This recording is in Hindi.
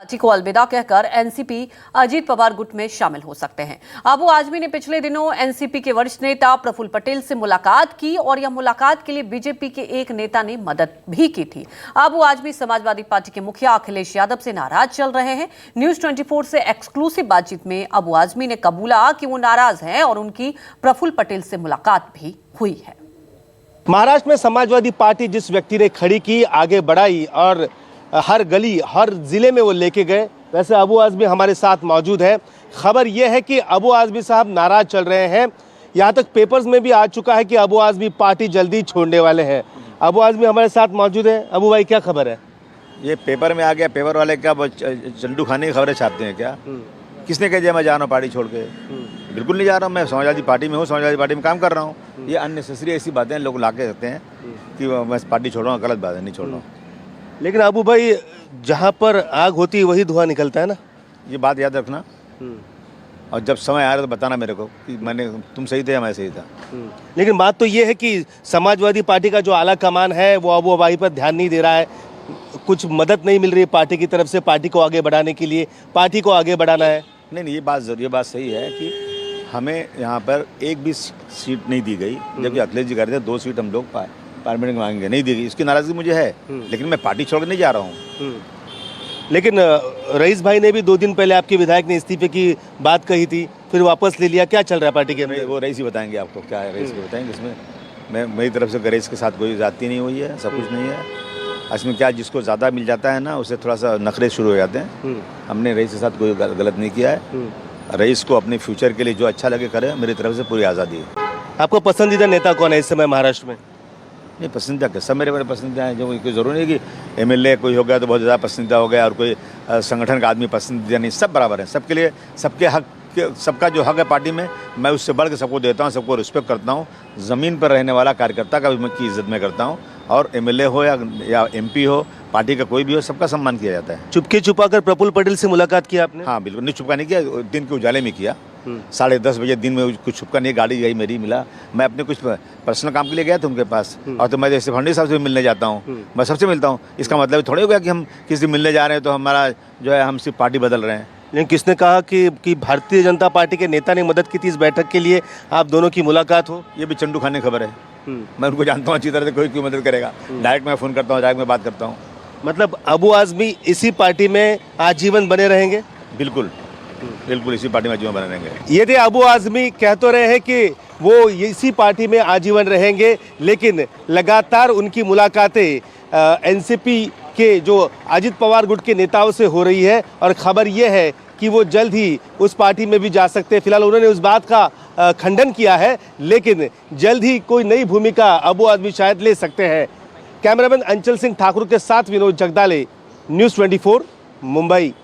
पार्टी को अलविदा कहकर एनसीपी अजीत पवार गुट में शामिल हो सकते हैं। अबू आजमी ने पिछले दिनों एनसीपी के वरिष्ठ नेता प्रफुल्ल पटेल से मुलाकात की और यह मुलाकात के लिए बीजेपी के एक नेता ने मदद भी की थी। अबू आजमी समाजवादी पार्टी के मुखिया अखिलेश यादव से नाराज चल रहे हैं। न्यूज 24 से एक्सक्लूसिव बातचीत में अबू आजमी ने कबूला कि वो नाराज हैं और उनकी प्रफुल्ल पटेल से मुलाकात भी हुई है। महाराष्ट्र में समाजवादी पार्टी जिस व्यक्ति ने खड़ी की, आगे बढ़ाई और हर गली हर जिले में वो लेके गए, वैसे अबू आजमी हमारे साथ मौजूद है। खबर यह है कि अबू आजमी साहब नाराज चल रहे हैं। यहाँ तक पेपर्स में भी आ चुका है कि अबू आजमी पार्टी जल्दी छोड़ने वाले हैं। अबू आजमी हमारे साथ मौजूद है। अबू भाई, क्या खबर है? ये पेपर में आ गया। पेपर वाले क्या चंडू खाने की खबरें छापते हैं क्या? किसने कह दिया मैं जा रहा हूँ पार्टी छोड़ के? बिल्कुल नहीं जा रहा हूँ। मैं समाजवादी पार्टी में हूँ, समाजवादी पार्टी में काम कर रहा हूँ। ये अननेसेसरी ऐसी बातें लोग ला के कहते हैं कि मैं पार्टी छोड़ रहा हूँ। गलत बात है, नहीं छोड़ रहा हूँ। लेकिन अबू भाई, जहाँ पर आग होती है वही धुआं निकलता है ना, ये बात याद रखना। और जब समय आया तो बताना मेरे को कि तुम सही थे या मैं सही था। लेकिन बात तो ये है कि समाजवादी पार्टी का जो आला कमान है वो अबू भाई पर ध्यान नहीं दे रहा है। कुछ मदद नहीं मिल रही है पार्टी की तरफ से, पार्टी को आगे बढ़ाने के लिए। पार्टी को आगे बढ़ाना है। नहीं, ये बात सही है कि हमें यहाँ पर एक भी सीट नहीं दी गई, जबकि अखिलेश जी कह रहे थे 2 सीट हम लोग पार्लियामेंट में मांगेंगे, नहीं दी गई। इसकी नाराजगी मुझे है, लेकिन मैं पार्टी छोड़ के नहीं जा रहा हूँ। लेकिन रईस भाई ने भी 2 दिन पहले आपके विधायक ने इस्तीफे की बात कही थी, फिर वापस ले लिया। क्या चल रहा है पार्टी के अंदर? वो रईस ही बताएंगे आपको क्या है। रईस को बताएंगे। इसमें मेरी तरफ से रईस के साथ कोई जाती नहीं हुई है, सब कुछ नहीं है। इसमें क्या, जिसको ज़्यादा मिल जाता है ना, उससे थोड़ा सा नखरे शुरू हो जाते हैं। हमने रईस के साथ कोई गलत नहीं किया है। रईस को अपने फ्यूचर के लिए जो अच्छा लगे करे, मेरी तरफ से पूरी आज़ादी है। आपका पसंदीदा नेता कौन है इस समय महाराष्ट्र में? नहीं, पसंदीदा क्या, सब मेरे पसंदीदा हैं। जो कोई ज़रूरी नहीं कि एमएलए कोई हो गया तो बहुत ज़्यादा पसंदीदा हो गया और कोई संगठन का आदमी पसंदीदा नहीं। सब बराबर है। सबके लिए सबके हक, सबका जो हक है पार्टी में, मैं उससे बढ़ के सबको देता हूँ, सबको रिस्पेक्ट करता हूँ। ज़मीन पर रहने वाला कार्यकर्ता का भी की इज्जत मैं करता हूँ। और एमएलए हो या एमपी हो, पार्टी का कोई भी हो, सबका सम्मान किया जाता है। चुपके छुपा कर प्रफुल्ल पटेल से मुलाकात की आपने? हाँ, बिल्कुल नहीं, छुपका नहीं किया। दिन के उजाले में किया। 10:30 बजे दिन में कुछ छुपका नहीं। गाड़ी गई मेरी, मिला। मैं अपने कुछ पर्सनल काम के लिए गया था उनके पास। और तो मैं जैसे फडणवीस साहब से मिलने जाता हूँ, मैं सबसे मिलता हूँ। इसका मतलब थोड़ी हो गया कि हम किसी मिलने जा रहे हैं तो हमारा जो है हम सिर्फ पार्टी बदल रहे हैं। लेकिन किसने कहा कि भारतीय जनता पार्टी के नेता ने मदद की थी इस बैठक के लिए, आप दोनों की मुलाकात हो? ये भी चंडू खाने खबर है। मैं उनको जानता हूँ अच्छी तरह से। कोई क्यों मदद करेगा? डायरेक्ट मैं फ़ोन करता हूँ, डायरेक्ट मैं बात करता हूँ। मतलब अबू आजमी इसी पार्टी में आजीवन बने रहेंगे? बिल्कुल बिल्कुल, इसी पार्टी में आजीवन बने रहेंगे। ये थे अबू आजमी, कह तो रहे हैं कि वो इसी पार्टी में आजीवन रहेंगे, लेकिन लगातार उनकी मुलाकातें एनसीपी के जो अजीत पवार गुट के नेताओं से हो रही है। और खबर यह है कि वो जल्द ही उस पार्टी में भी जा सकते हैं। फिलहाल उन्होंने उस बात का खंडन किया है, लेकिन जल्द ही कोई नई भूमिका अबू आजमी शायद ले सकते हैं। कैमरामैन अंचल सिंह ठाकुर के साथ विनोद जगदाले, न्यूज़ 24, मुंबई।